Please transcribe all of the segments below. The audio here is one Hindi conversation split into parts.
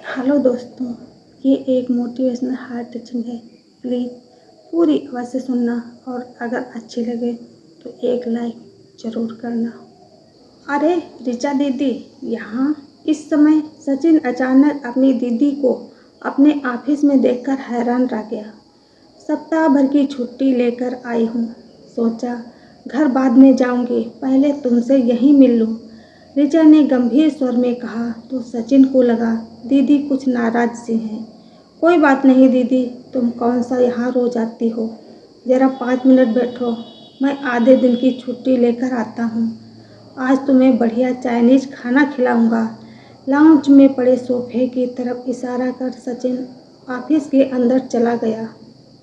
हेलो दोस्तों, ये एक मोटिवेशनल हार्ट टचिंग है। प्लीज़ पूरी आवाज़ से सुनना और अगर अच्छी लगे तो एक लाइक ज़रूर करना। अरे ऋचा दीदी, यहाँ इस समय सचिन अचानक अपनी दीदी को अपने ऑफिस में देखकर हैरान रह गया। सप्ताह भर की छुट्टी लेकर आई हूँ, सोचा घर बाद में जाऊँगी, पहले तुमसे यहीं मिल लूँ। ऋचा ने गंभीर स्वर में कहा तो सचिन को लगा दीदी कुछ नाराज सी हैं। कोई बात नहीं दीदी, तुम कौन सा यहाँ रोज आती हो, ज़रा 5 मिनट बैठो, मैं आधे दिन की छुट्टी लेकर आता हूँ। आज तुम्हें बढ़िया चाइनीज खाना खिलाऊंगा। लाउंज में पड़े सोफे की तरफ इशारा कर सचिन ऑफिस के अंदर चला गया।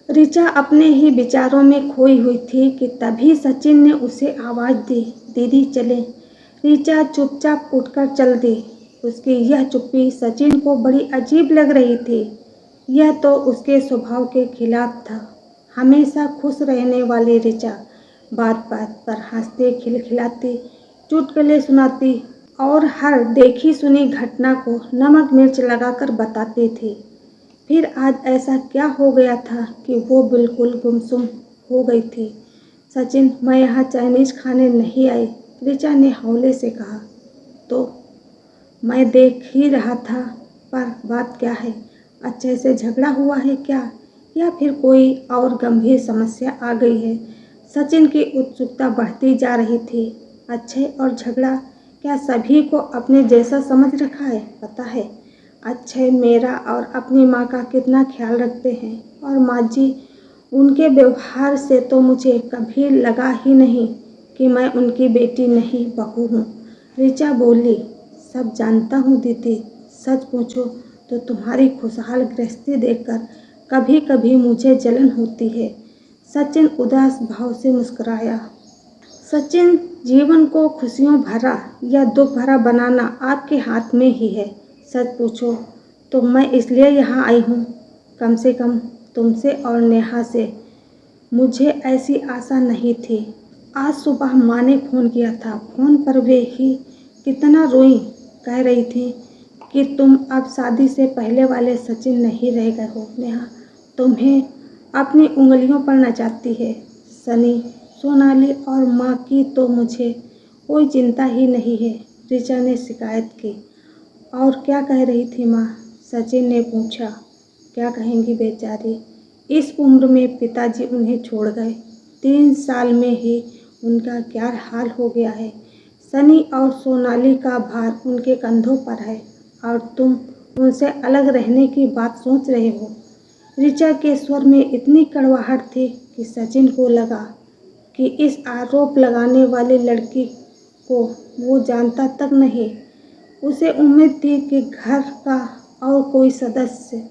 ऋचा अपने ही विचारों में खोई हुई थी कि तभी सचिन ने उसे आवाज़ दी, दीदी चले। ऋचा चुपचाप उठकर चल दी। उसकी यह चुप्पी सचिन को बड़ी अजीब लग रही थी। यह तो उसके स्वभाव के खिलाफ था। हमेशा खुश रहने वाली ऋचा बात बात पर हंसते खिलखिलाती, चुटकुले सुनाती और हर देखी सुनी घटना को नमक मिर्च लगाकर बताती थी। फिर आज ऐसा क्या हो गया था कि वो बिल्कुल गुमसुम हो गई थी। सचिन, मैं यहाँ चाइनीज खाने नहीं आई, ऋचा ने हौले से कहा। तो मैं देख ही रहा था, पर बात क्या है? अच्छे से झगड़ा हुआ है क्या, या फिर कोई और गंभीर समस्या आ गई है? सचिन की उत्सुकता बढ़ती जा रही थी। अच्छे और झगड़ा, क्या सभी को अपने जैसा समझ रखा है? पता है अक्षय मेरा और अपनी माँ का कितना ख्याल रखते हैं, और माँ जी, उनके व्यवहार से तो मुझे कभी लगा ही नहीं कि मैं उनकी बेटी नहीं बहू हूँ। ऋचा बोली, सब जानता हूँ दीदी, सच पूछो तो तुम्हारी खुशहाल गृहस्थी देखकर कभी कभी मुझे जलन होती है। सचिन उदास भाव से मुस्कुराया। सचिन, जीवन को खुशियों भरा या दुख भरा बनाना आपके हाथ में ही है। सच पूछो तो मैं इसलिए यहाँ आई हूँ, कम से कम तुमसे और नेहा से। मुझे ऐसी आशा नहीं थी। आज सुबह माँ ने फ़ोन किया था, फ़ोन पर वे ही कितना रोई, कह रही थी कि तुम अब शादी से पहले वाले सचिन नहीं रह गए हो। नेहा तुम्हें अपनी उंगलियों पर नचाती है। सनी, सोनाली और माँ की तो मुझे कोई चिंता ही नहीं है, ऋचा ने शिकायत की। और क्या कह रही थी माँ? सचिन ने पूछा। क्या कहेंगी बेचारी, इस उम्र में पिताजी उन्हें छोड़ गए। 3 साल में ही उनका क्या हाल हो गया है। सनी और सोनाली का भार उनके कंधों पर है, और तुम उनसे अलग रहने की बात सोच रहे हो। ऋचा के स्वर में इतनी कड़वाहट थी कि सचिन को लगा कि इस आरोप लगाने वाली लड़की को वो जानता तक नहीं। उसे उम्मीद थी कि घर का और कोई सदस्य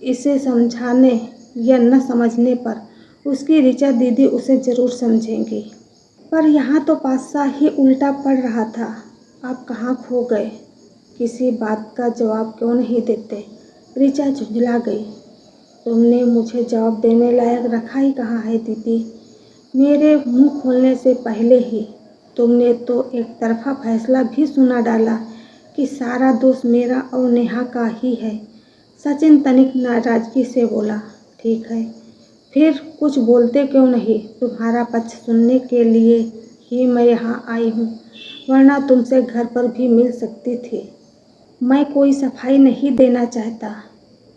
इसे समझाने या न समझने पर उसकी ऋचा दीदी उसे ज़रूर समझेंगी। पर यहाँ तो पासा ही उल्टा पड़ रहा था। आप कहाँ खो गए? किसी बात का जवाब क्यों नहीं देते? ऋचा झुंझला गई। तुमने मुझे जवाब देने लायक रखा ही कहाँ है दीदी? मेरे मुंह खोलने से पहले ही तुमने तो एक तरफा फैसला भी सुना डाला कि सारा दोष मेरा और नेहा का ही है। सचिन तनिक नाराजगी से बोला, ठीक है, फिर कुछ बोलते क्यों नहीं? तुम्हारा पक्ष सुनने के लिए ही मैं यहाँ आई हूँ, वरना तुमसे घर पर भी मिल सकती थी। मैं कोई सफाई नहीं देना चाहता,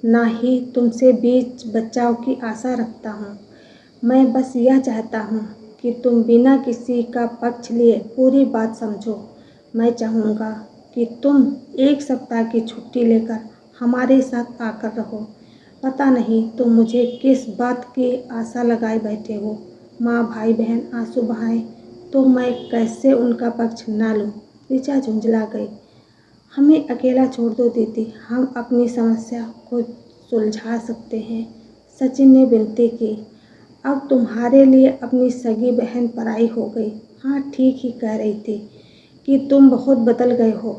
ना ही तुमसे बीच बचाव की आशा रखता हूँ। मैं बस यह चाहता हूँ कि तुम बिना किसी का पक्ष लिए पूरी बात समझो। मैं चाहूँगा कि तुम 1 सप्ताह की छुट्टी लेकर हमारे साथ आकर रहो। पता नहीं तुम मुझे किस बात की आशा लगाए बैठे हो। माँ भाई बहन आंसू बहाएं तो मैं कैसे उनका पक्ष ना लूँ? ऋचा झुंझला गई। हमें अकेला छोड़ दो दीदी, हम अपनी समस्या को सुलझा सकते हैं, सचिन ने विनती की। अब तुम्हारे लिए अपनी सगी बहन पराई हो गई। हाँ, ठीक ही कह रही थी कि तुम बहुत बदल गए हो।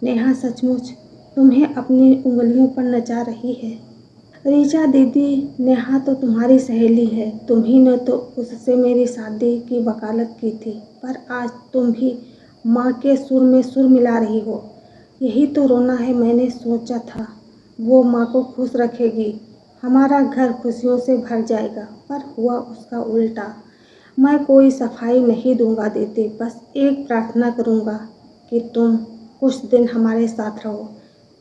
नेहा सचमुच तुम्हें अपनी उंगलियों पर नचा रही है। ऋचा दीदी, नेहा तो तुम्हारी सहेली है, तुम्ही ने तो उससे मेरी शादी की वकालत की थी, पर आज तुम भी माँ के सुर में सुर मिला रही हो। यही तो रोना है, मैंने सोचा था वो माँ को खुश रखेगी, हमारा घर खुशियों से भर जाएगा। पर हुआ उसका उल्टा। मैं कोई सफाई नहीं दूंगा दीदी, बस एक प्रार्थना करूंगा कि तुम कुछ दिन हमारे साथ रहो,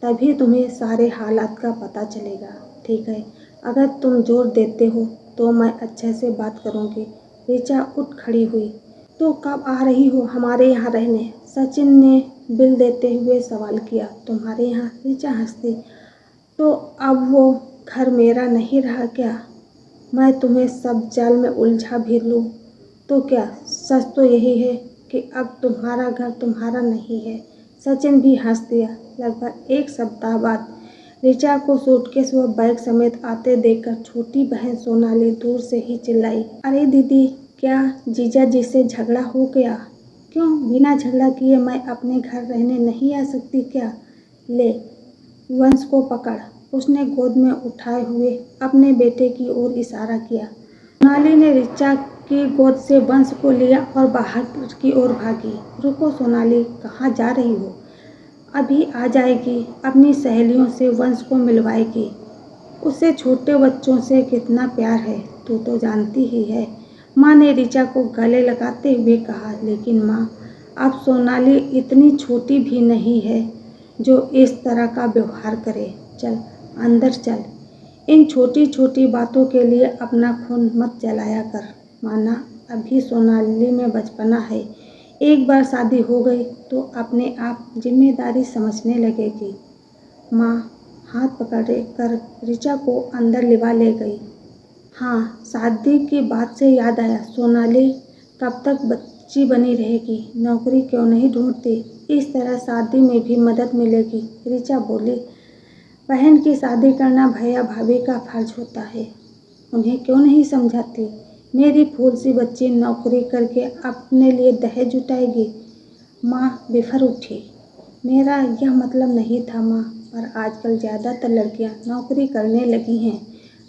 तभी तुम्हें सारे हालात का पता चलेगा। ठीक है, अगर तुम जोर देते हो तो मैं अच्छे से बात करूंगी। ऋचा उठ खड़ी हुई। तो कब आ रही हो हमारे यहाँ रहने? सचिन ने बिल देते हुए सवाल किया। तुम्हारे यहाँ? ऋचा हंसती। तो अब वो घर मेरा नहीं रहा क्या? मैं तुम्हें सब जाल में उलझा भी लूँ तो क्या? सच तो यही है कि अब तुम्हारा घर तुम्हारा नहीं है। सचिन भी हंस दिया। लगभग एक सप्ताह बाद ऋचा को सूटकेस व बैग समेत आते देखकर छोटी बहन सोनाली दूर से ही चिल्लाई, अरे दीदी, क्या जीजा जी से झगड़ा हो गया? क्यों बिना झगड़ा किए मैं अपने घर रहने नहीं आ सकती क्या? ले, वंश को पकड़। उसने गोद में उठाए हुए अपने बेटे की ओर इशारा किया। सोनाली ने ऋचा की गोद से वंश को लिया और बाहर की ओर भागी। रुको सोनाली, कहाँ जा रही हो? अभी आ जाएगी, अपनी सहेलियों से वंश को मिलवाएगी। उसे छोटे बच्चों से कितना प्यार है, तू तो जानती ही है, माँ ने ऋचा को गले लगाते हुए कहा। लेकिन माँ, अब सोनाली इतनी छोटी भी नहीं है जो इस तरह का व्यवहार करे। चल अंदर चल, इन छोटी छोटी बातों के लिए अपना खून मत जलाया कर। माना, अभी सोनाली में बचपना है, एक बार शादी हो गई तो अपने आप जिम्मेदारी समझने लगेगी। माँ हाथ पकड़े कर ऋचा को अंदर लिवा ले गई। हाँ, शादी की बात से याद आया, सोनाली कब तक बच्ची बनी रहेगी? नौकरी क्यों नहीं ढूंढती? इस तरह शादी में भी मदद मिलेगी। ऋचा बोली, बहन की शादी करना भैया भाभी का फर्ज होता है, उन्हें क्यों नहीं समझाती? मेरी फूल सी बच्ची नौकरी करके अपने लिए दहेज जुटाएगी। माँ बिफर उठी। मेरा यह मतलब नहीं था माँ, पर आजकल ज़्यादातर लड़कियाँ नौकरी करने लगी हैं।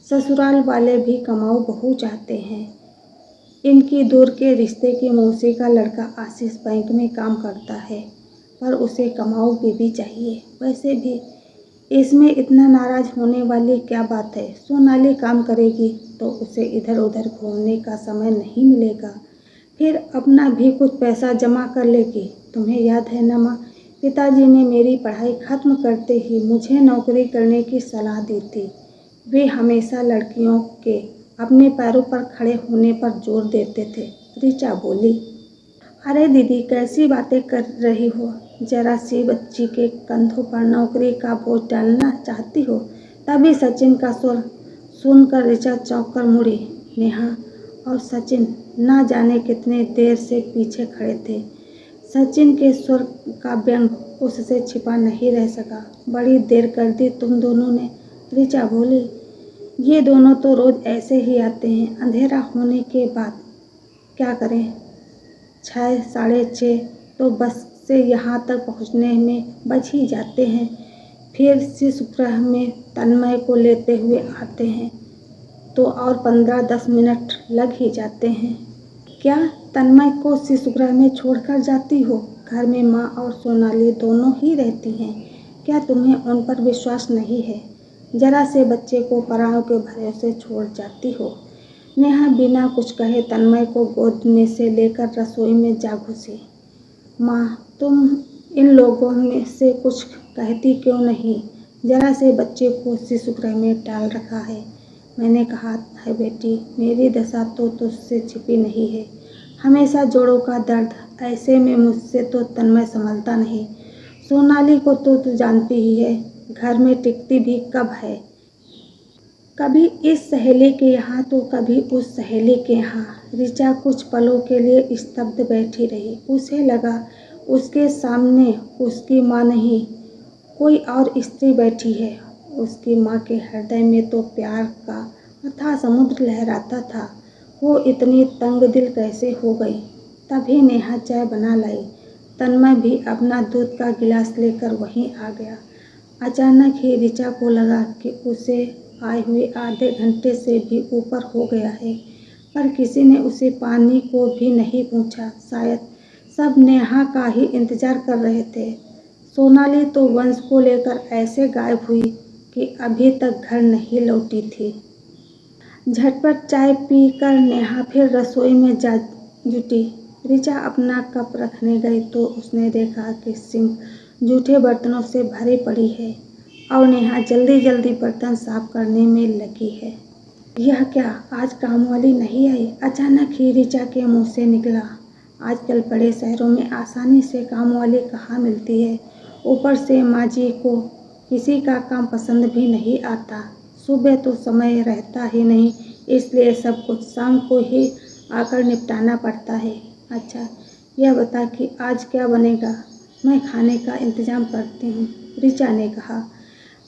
ससुराल वाले भी कमाऊ बहू चाहते हैं। इनकी दूर के रिश्ते की मौसी का लड़का आशीष बैंक में काम करता है, पर उसे कमाऊ बीवी चाहिए। वैसे भी इसमें इतना नाराज होने वाली क्या बात है? सोनाली काम करेगी तो उसे इधर उधर घूमने का समय नहीं मिलेगा, फिर अपना भी कुछ पैसा जमा कर लेगी। तुम्हें याद है ना माँ, पिताजी ने मेरी पढ़ाई खत्म करते ही मुझे नौकरी करने की सलाह दी थी। वे हमेशा लड़कियों के अपने पैरों पर खड़े होने पर जोर देते थे। ऋचा बोली, अरे दीदी, कैसी बातें कर रही हो? जरा सी बच्ची के कंधों पर नौकरी का बोझ डालना चाहती हो? तभी सचिन का स्वर सुनकर ऋचा चौंक कर मुड़ी। नेहा और सचिन ना जाने कितने देर से पीछे खड़े थे। सचिन के स्वर का व्यंग उससे छिपा नहीं रह सका। बड़ी देर कर दी तुम दोनों ने। ऋचा बोली, ये दोनों तो रोज ऐसे ही आते हैं, अंधेरा होने के बाद। क्या करें, 6 साढ़े 6 तो बस से यहाँ तक पहुँचने में बच ही जाते हैं। फिर शिशुगृह में तन्मय को लेते हुए आते हैं तो और 15-10 मिनट लग ही जाते हैं। क्या तन्मय को शिशुगृह में छोड़कर जाती हो? घर में माँ और सोनाली दोनों ही रहती हैं। क्या तुम्हें उन पर विश्वास नहीं है? जरा से बच्चे को परायों के भरोसे छोड़ जाती हो। नेहा बिना कुछ कहे तन्मय को गोद में से लेकर रसोई में जा घुसी। माँ, तुम इन लोगों में से कुछ कहती क्यों नहीं? जरा से बच्चे को शिशुगृह में डाल रखा है। मैंने कहा है बेटी, मेरी दशा तो तुझसे छिपी नहीं है। हमेशा जोड़ों का दर्द, ऐसे में मुझसे तो तन्मय संभलता नहीं। सोनाली को तो तू जानती ही है, घर में टिकती भी कब है, कभी इस सहेली के यहाँ तो कभी उस सहेली के यहाँ। ऋचा कुछ पलों के लिए स्तब्ध बैठी रही। उसे लगा उसके सामने उसकी माँ नहीं, कोई और स्त्री बैठी है। उसकी माँ के हृदय में तो प्यार का अथाह समुद्र लहराता था। वो इतनी तंग दिल कैसे हो गई? तभी नेहा चाय बना लाई। तन्मय भी अपना दूध का गिलास लेकर वहीं आ गया। अचानक ही ऋचा को लगा कि उसे आए हुए आधे घंटे से भी ऊपर हो गया है, पर किसी ने उसे पानी को भी नहीं पूछा। शायद सब नेहा का ही इंतजार कर रहे थे। सोनाली तो वंश को लेकर ऐसे गायब हुई कि अभी तक घर नहीं लौटी थी। झटपट चाय पीकर नेहा फिर रसोई में जा जुटी। ऋचा अपना कप रखने गई तो उसने देखा कि सिंक जूठे बर्तनों से भरी पड़ी है और नेहा जल्दी जल्दी बर्तन साफ करने में लगी है। यह क्या, आज काम वाली नहीं आई? अचानक ही ऋचा के मुंह से निकला। आजकल बड़े शहरों में आसानी से काम वाली कहाँ मिलती है। ऊपर से माँ जी को किसी का काम पसंद भी नहीं आता। सुबह तो समय रहता ही नहीं, इसलिए सब कुछ शाम को ही आकर निपटाना पड़ता है। अच्छा, यह बता कि आज क्या बनेगा? मैं खाने का इंतजाम करती हूँ, ऋचा ने कहा।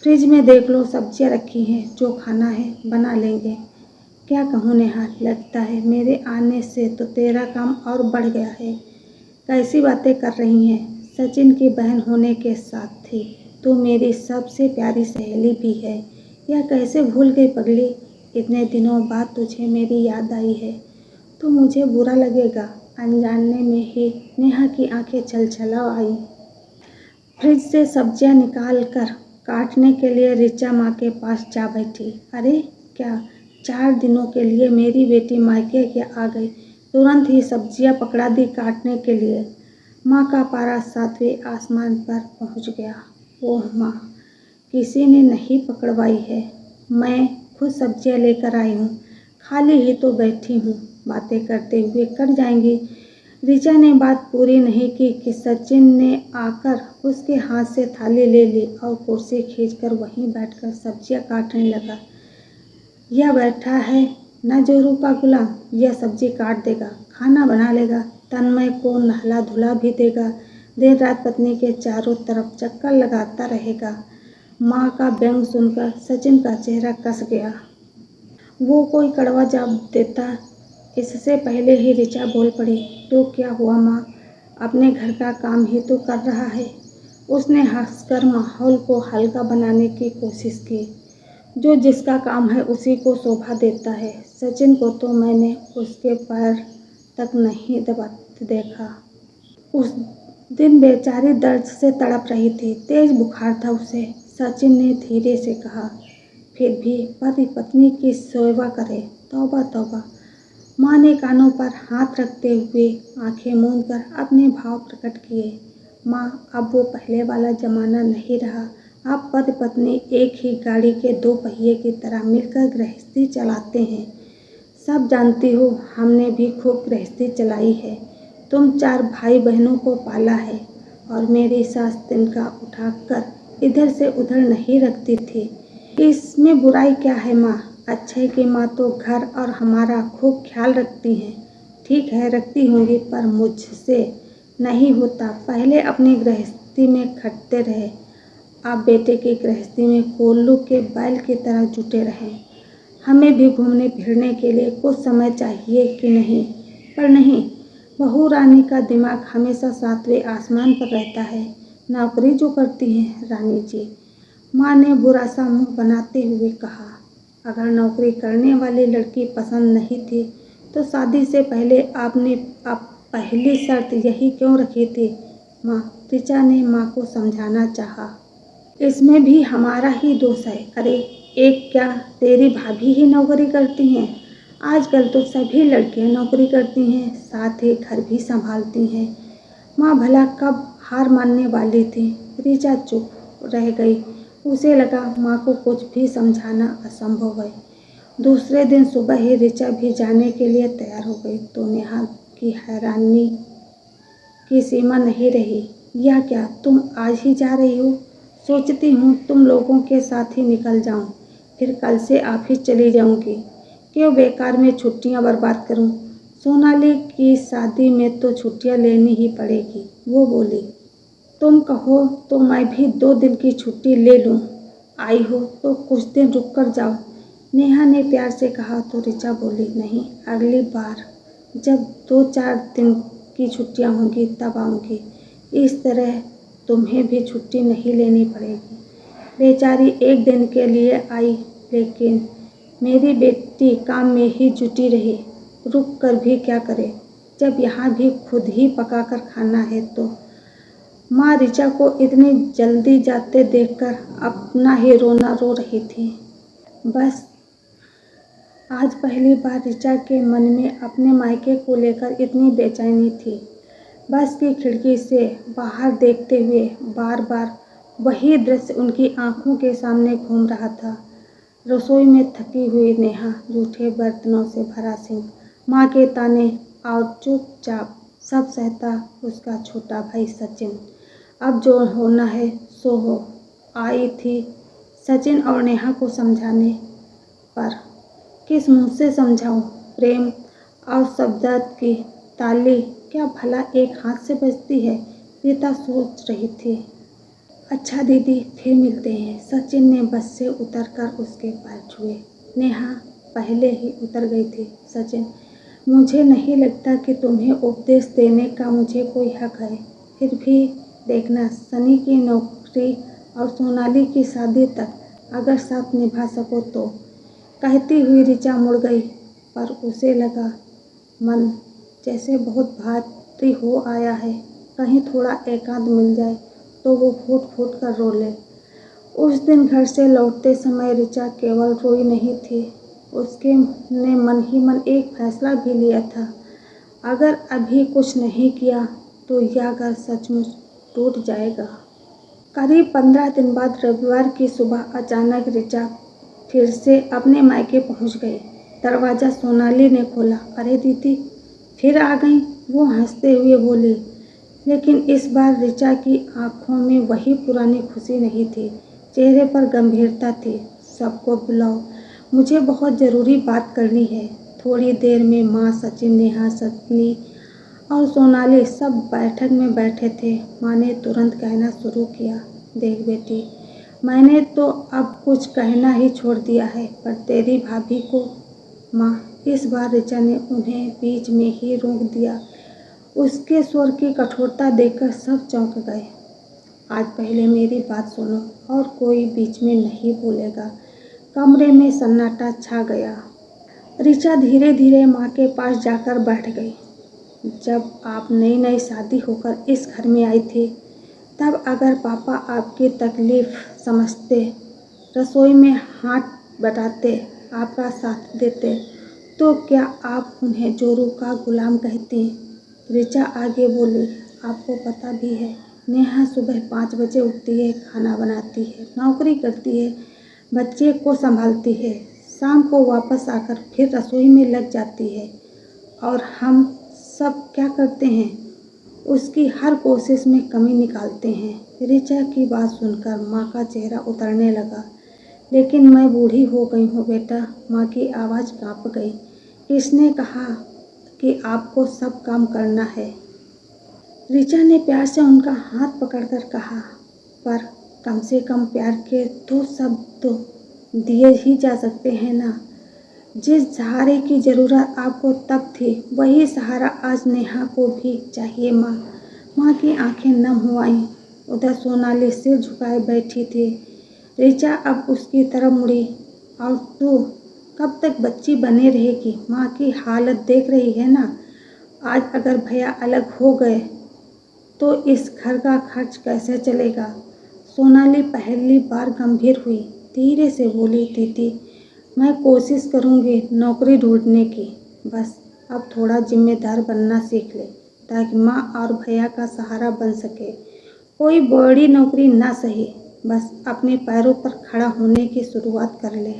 फ्रिज में देख लो, सब्जियाँ रखी हैं, जो खाना है बना लेंगे। क्या कहूँ नेहा, लगता है मेरे आने से तो तेरा काम और बढ़ गया है। कैसी बातें कर रही हैं? सचिन की बहन होने के साथ थी, तू मेरी सबसे प्यारी सहेली भी है। यह कैसे भूल गई पगली? इतने दिनों बाद तुझे मेरी याद आई है तो मुझे बुरा लगेगा। अनजाने में ही नेहा की आंखें छलछला आई। फ्रिज से सब्जियां निकाल कर काटने के लिए ऋचा माँ के पास जा बैठी। अरे क्या, 4 दिनों के लिए मेरी बेटी मायके के आ गई? तुरंत ही सब्जियां पकड़ा दी काटने के लिए। माँ का पारा 7वें आसमान पर पहुँच गया। ओह माँ, किसी ने नहीं पकड़वाई है, मैं खुद सब्जियां लेकर आई हूँ। खाली ही तो बैठी हूँ, बातें करते हुए कट जाएंगी। ऋचा ने बात पूरी नहीं की कि सचिन ने आकर उसके हाथ से थाली ले ली और कुर्सी खींचकर वहीं बैठकर सब्जियां काटने लगा। यह बैठा है न जोरू का गुलाम, यह सब्जी काट देगा, खाना बना लेगा, तन्मय को नहला धुला भी देगा, दिन रात पत्नी के चारों तरफ चक्कर लगाता रहेगा। माँ का व्यंग सुनकर सचिन का चेहरा कस गया। वो कोई कड़वा जवाब देता, इससे पहले ही ऋचा बोल पड़ी। तो क्या हुआ माँ, अपने घर का काम ही तो कर रहा है। उसने हंसकर माहौल को हल्का बनाने की कोशिश की। जो जिसका काम है उसी को शोभा देता है। सचिन को तो मैंने उसके पैर तक नहीं दबाते देखा। उस दिन बेचारी दर्द से तड़प रही थी, तेज बुखार था उसे। सचिन ने धीरे से कहा, फिर भी पति पत्नी की सेवा करे, तौबा तौबा। माँ ने कानों पर हाथ रखते हुए आंखें मूंदकर अपने भाव प्रकट किए। माँ, अब वो पहले वाला जमाना नहीं रहा। अब पति पत्नी एक ही गाड़ी के 2 पहिए की तरह मिलकर गृहस्थी चलाते हैं। सब जानती हो, हमने भी खूब गृहस्थी चलाई है। तुम 4 भाई बहनों को पाला है और मेरी सास तिनका उठाकर इधर से उधर नहीं रखती थी। इसमें बुराई क्या है माँ? अक्षय की माँ तो घर और हमारा खूब ख्याल रखती हैं। ठीक है, रखती होंगी, पर मुझसे नहीं होता। पहले अपनी गृहस्थी में खटते रहे, अब बेटे की गृहस्थी में कोल्लू के बैल की तरह जुटे रहें। हमें भी घूमने फिरने के लिए कुछ समय चाहिए कि नहीं? पर नहीं, बहू रानी का दिमाग हमेशा 7वें आसमान पर रहता है। नौकरी जो करती हैं रानी जी, माँ ने बुरा सा मुंह बनाते हुए कहा। अगर नौकरी करने वाली लड़की पसंद नहीं थी तो शादी से पहले आपने पहली शर्त यही क्यों रखी थी माँ? ऋचा ने माँ को समझाना चाहा। इसमें भी हमारा ही दोष है। अरे एक क्या, तेरी भाभी ही नौकरी करती हैं? आजकल तो सभी लड़कियां नौकरी करती हैं, साथ ही घर भी संभालती हैं। माँ भला कब हार मानने वाली थी? ऋचा चुप रह गई। उसे लगा माँ को कुछ भी समझाना असंभव है। दूसरे दिन सुबह ही ऋचा भी जाने के लिए तैयार हो गई तो नेहा की हैरानी की सीमा नहीं रही। यह क्या, तुम आज ही जा रही हो? सोचती हूँ तुम लोगों के साथ ही निकल जाऊँ, फिर कल से ऑफिस चली जाऊँगी। क्यों बेकार में छुट्टियाँ बर्बाद करूँ? सोनाली की शादी में तो छुट्टियाँ लेनी ही पड़ेगी, वो बोली। तुम कहो तो मैं भी 2 दिन की छुट्टी ले लूँ। आई हो तो कुछ दिन रुक कर जाओ, नेहा ने प्यार से कहा तो ऋचा बोली, नहीं, अगली बार जब 2-4 दिन की छुट्टियाँ होंगी तब आऊँगी। इस तरह तुम्हें भी छुट्टी नहीं लेनी पड़ेगी। बेचारी 1 दिन के लिए आई, लेकिन मेरी बेटी काम में ही जुटी रही। रुक कर भी क्या करे, जब यहाँ भी खुद ही पका कर खाना है तो। माँ ऋचा को इतनी जल्दी जाते देखकर अपना ही रोना रो रही थी। बस आज पहली बार ऋचा के मन में अपने मायके को लेकर इतनी बेचैनी थी। बस की खिड़की से बाहर देखते हुए बार बार वही दृश्य उनकी आंखों के सामने घूम रहा था। रसोई में थकी हुई नेहा, जूठे बर्तनों से भरा सिंक, माँ के ताने और चुपचाप सब सहता उसका छोटा भाई सचिन। अब जो होना है सो हो। आई थी सचिन और नेहा को समझाने, पर किस मुंह से समझाऊं? प्रेम और शब्दात की ताली क्या भला एक हाथ से बजती है? रीता सोच रही थी। अच्छा दीदी, फिर मिलते हैं। सचिन ने बस से उतरकर उसके पैर छुए। नेहा पहले ही उतर गई थी। सचिन, मुझे नहीं लगता कि तुम्हें उपदेश देने का मुझे कोई हक है। फिर भी देखना, सनी की नौकरी और सोनाली की शादी तक अगर साथ निभा सको तो। कहती हुई ऋचा मुड़ गई, पर उसे लगा मन जैसे बहुत भारी हो आया है। कहीं थोड़ा एकांत मिल जाए तो वो फूट फूट कर रो ले। उस दिन घर से लौटते समय ऋचा केवल रोई नहीं थी, उसके ने मन ही मन एक फैसला भी लिया था। अगर अभी कुछ नहीं किया तो यह घर सचमुच टूट जाएगा। करीब 15 दिन बाद रविवार की सुबह अचानक ऋचा फिर से अपने मायके पहुंच गई। दरवाज़ा सोनाली ने खोला। अरे दीदी, फिर आ गई? वो हंसते हुए बोली। लेकिन इस बार ऋचा की आंखों में वही पुरानी खुशी नहीं थी, चेहरे पर गंभीरता थी। सबको बुलाओ, मुझे बहुत ज़रूरी बात करनी है। थोड़ी देर में माँ, सचिन, नेहा, सनी और सोनाली सब बैठक में बैठे थे। माँ ने तुरंत कहना शुरू किया, देख बेटी, मैंने तो अब कुछ कहना ही छोड़ दिया है, पर तेरी भाभी को। माँ, इस बार ऋचा ने उन्हें बीच में ही रोक दिया। उसके स्वर की कठोरता देखकर सब चौंक गए। आज पहले मेरी बात सुनो और कोई बीच में नहीं बोलेगा। कमरे में सन्नाटा छा गया। ऋचा धीरे धीरे माँ के पास जाकर बैठ गई। जब आप नई नई शादी होकर इस घर में आई थी, तब अगर पापा आपकी तकलीफ़ समझते, रसोई में हाथ बटाते, आपका साथ देते, तो क्या आप उन्हें जोरू का गुलाम कहती? ऋचा आगे बोली, आपको पता भी है, नेहा सुबह 5 बजे उठती है, खाना बनाती है, नौकरी करती है, बच्चे को संभालती है, शाम को वापस आकर फिर रसोई में लग जाती है। और हम सब क्या करते हैं? उसकी हर कोशिश में कमी निकालते हैं। ऋचा की बात सुनकर माँ का चेहरा उतरने लगा। लेकिन मैं बूढ़ी हो गई हूँ बेटा। माँ की आवाज़ काँप गई। किसने कहा कि आपको सब काम करना है? ऋचा ने प्यार से उनका हाथ पकड़कर कहा, पर कम से कम प्यार के 2 शब्द तो दिए ही जा सकते हैं ना। जिस सहारे की ज़रूरत आपको तब थी, वही सहारा आज नेहा को भी चाहिए माँ। माँ की आंखें नम हो आईं। उधर सोनाली सिर झुकाए बैठी थी। ऋचा अब उसकी तरफ मुड़ी। और तू कब तक बच्ची बने रहेगी? माँ की हालत देख रही है ना। आज अगर भैया अलग हो गए तो इस घर का खर्च कैसे चलेगा? सोनाली पहली बार गंभीर हुई। धीरे से बोली, दीदी, मैं कोशिश करूँगी नौकरी ढूंढने की। बस अब थोड़ा जिम्मेदार बनना सीख ले, ताकि माँ और भैया का सहारा बन सके। कोई बड़ी नौकरी ना सही, बस अपने पैरों पर खड़ा होने की शुरुआत कर ले।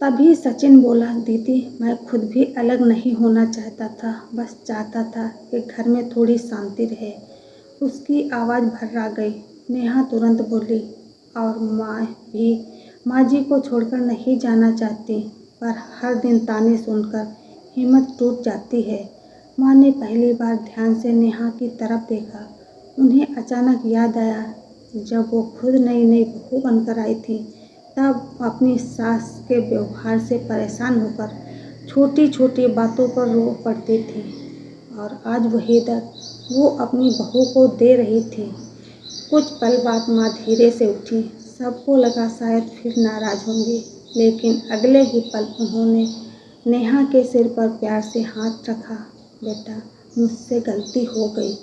तभी सचिन बोला, दीदी, मैं खुद भी अलग नहीं होना चाहता था, बस चाहता था कि घर में थोड़ी शांति रहे। उसकी आवाज़ भर्रा गई। नेहा तुरंत बोली, और माँ भी माँ जी को छोड़कर नहीं जाना चाहती, पर हर दिन ताने सुनकर हिम्मत टूट जाती है। माँ ने पहली बार ध्यान से नेहा की तरफ देखा। उन्हें अचानक याद आया, जब वो खुद नई नई बहू बनकर आई थी, तब अपनी सास के व्यवहार से परेशान होकर छोटी छोटी बातों पर रो पड़ती थी। और आज वही दर्द वो अपनी बहू को दे रही थी। कुछ पल बाद माँ धीरे से उठी। सबको लगा शायद फिर नाराज़ होंगी, लेकिन अगले ही पल उन्होंने नेहा के सिर पर प्यार से हाथ रखा। बेटा, मुझसे गलती हो गई।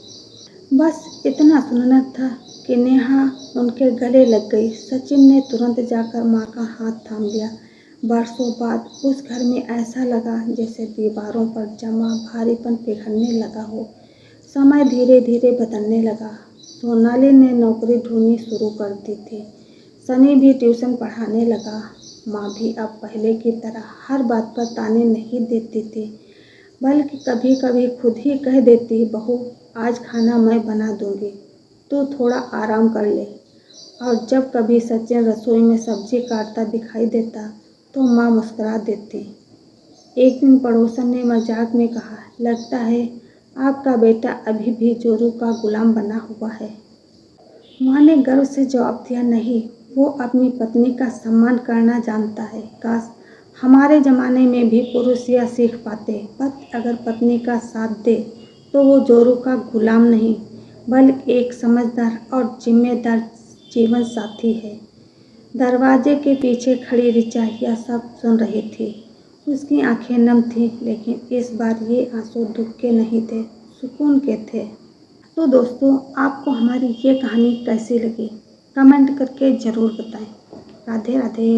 बस इतना सुनना था कि नेहा उनके गले लग गई। सचिन ने तुरंत जाकर माँ का हाथ थाम लिया। बरसों बाद उस घर में ऐसा लगा जैसे दीवारों पर जमा भारीपन पिघलने लगा हो। समय धीरे धीरे बदलने लगा। सोनाली ने नौकरी ढूंढनी शुरू कर दी थी। सनी भी ट्यूशन पढ़ाने लगा। माँ भी अब पहले की तरह हर बात पर ताने नहीं देती थी, बल्कि कभी कभी खुद ही कह देती, बहू आज खाना मैं बना दूंगी, तू थोड़ा आराम कर ले। और जब कभी सचिन रसोई में सब्जी काटता दिखाई देता तो माँ मुस्कुरा देती। एक दिन पड़ोसन ने मजाक में कहा, लगता है आपका बेटा अभी भी जोरू का गुलाम बना हुआ है। माँ ने गर्व से जवाब दिया, नहीं, वो अपनी पत्नी का सम्मान करना जानता है। काश हमारे ज़माने में भी पुरुष यह सीख पाते। पति अगर पत्नी का साथ दे तो वो जोरू का गुलाम नहीं, बल्कि एक समझदार और जिम्मेदार जीवन साथी है। दरवाजे के पीछे खड़ी ऋचा यह सब सुन रही थी। उसकी आंखें नम थीं, लेकिन इस बार ये आंसू दुख के नहीं थे, सुकून के थे। तो दोस्तों, आपको हमारी ये कहानी कैसी लगी? कमेंट करके ज़रूर बताएं। राधे राधे।